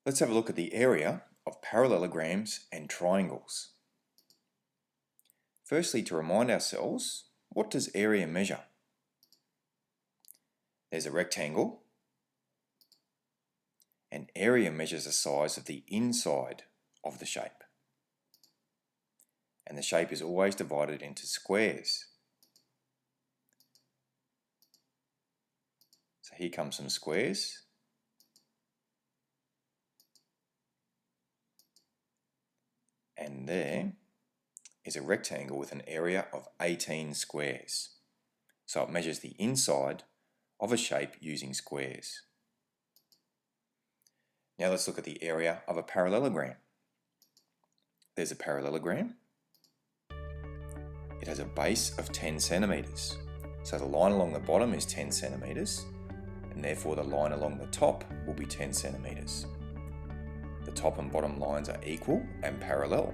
Let's have a look at the area of parallelograms and triangles. Firstly, to remind ourselves, what does area measure? There's a rectangle, and area measures the size of the inside of the shape. And the shape is always divided into squares. So here comes some squares. And there is a rectangle with an area of 18 squares. So it measures the inside of a shape using squares. Now let's look at the area of a parallelogram. There's a parallelogram. It has a base of 10 centimeters. So the line along the bottom is 10 centimeters, and therefore the line along the top will be 10 centimeters. The top and bottom lines are equal and parallel.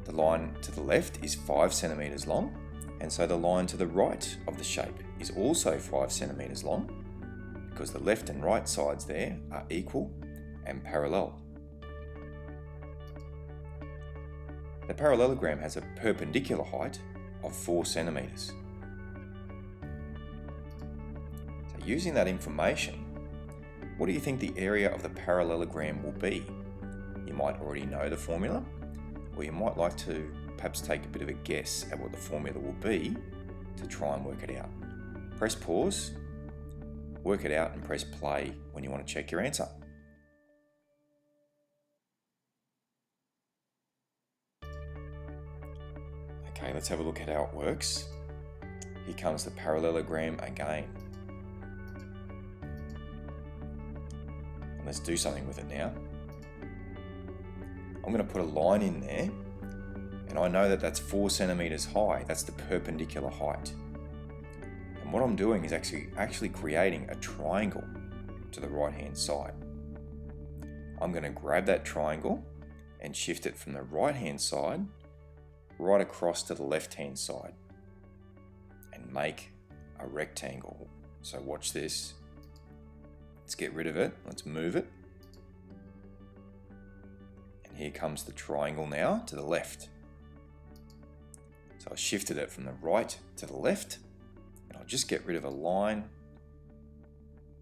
The line to the left is 5 centimeters long, and so the line to the right of the shape is also 5 centimeters long, because the left and right sides there are equal and parallel. The parallelogram has a perpendicular height of 4 centimeters. So using that information, what do you think the area of the parallelogram will be? You might already know the formula, or you might like to perhaps take a bit of a guess at what the formula will be to try and work it out. Press pause, work it out, and press play when you want to check your answer. Okay, let's have a look at how it works. Here comes the parallelogram again. Let's do something with it now. I'm going to put a line in there, and I know that that's 4 centimeters high. That's the perpendicular height. And what I'm doing is actually creating a triangle to the right hand side. I'm going to grab that triangle and shift it from the right hand side right across to the left hand side and make a rectangle. So watch this. Let's get rid of it. Let's move it. And here comes the triangle now to the left. So I shifted it from the right to the left, and I'll just get rid of a line.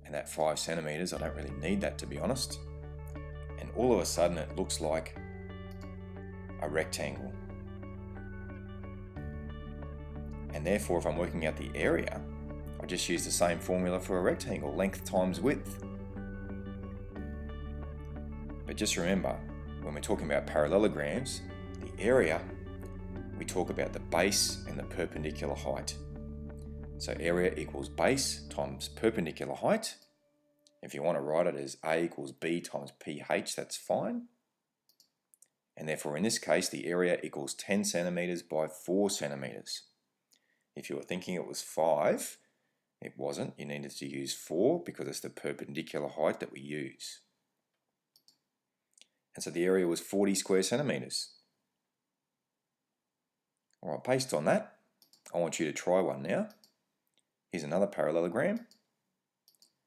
And that 5 centimeters, I don't really need that, to be honest. And all of a sudden it looks like a rectangle. And therefore, if I'm working out the area, I just use the same formula for a rectangle, length times width. But just remember, when we're talking about parallelograms, the area, we talk about the base and the perpendicular height. So area equals base times perpendicular height. If you want to write it as A equals B times PH, that's fine. And therefore, in this case, the area equals 10 centimeters by 4 centimeters. If you were thinking it was 5, it wasn't. You needed to use 4 because it's the perpendicular height that we use. And so the area was 40 square centimeters. All right, based on that, I want you to try one now. Here's another parallelogram.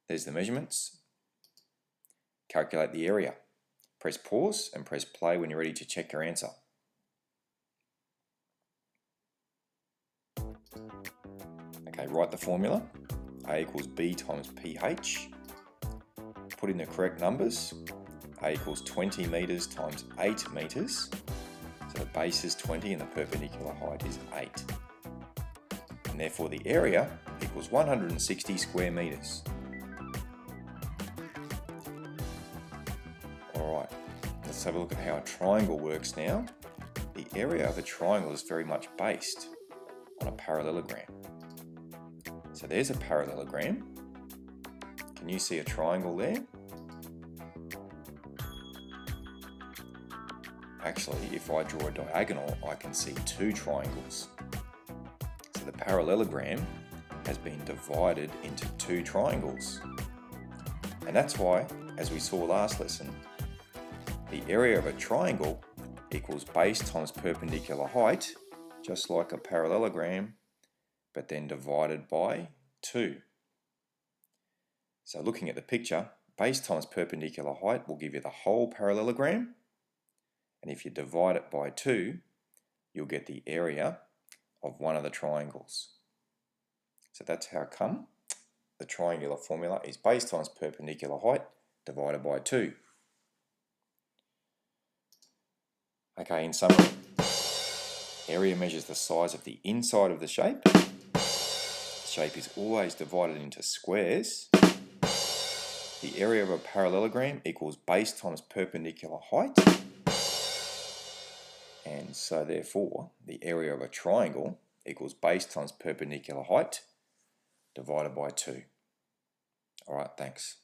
There's the measurements. Calculate the area. Press pause and press play when you're ready to check your answer. Okay, write the formula. A equals B times PH. Put in the correct numbers. A equals 20 meters times 8 meters. So the base is 20 and the perpendicular height is 8. And therefore the area equals 160 square meters. Alright, let's have a look at how a triangle works now. The area of a triangle is very much based on a parallelogram. So there's a parallelogram. Can you see a triangle there? Actually, if I draw a diagonal, I can see 2 triangles. So the parallelogram has been divided into 2 triangles. And that's why, as we saw last lesson, the area of a triangle equals base times perpendicular height, just like a parallelogram, but then divided by 2. So looking at the picture, base times perpendicular height will give you the whole parallelogram. And if you divide it by 2, you'll get the area of one of the triangles. So that's how come the triangular formula is base times perpendicular height divided by 2. Okay, in summary, area measures the size of the inside of the shape. The shape is always divided into squares. The area of a parallelogram equals base times perpendicular height. And so therefore, the area of a triangle equals base times perpendicular height divided by 2. All right, thanks.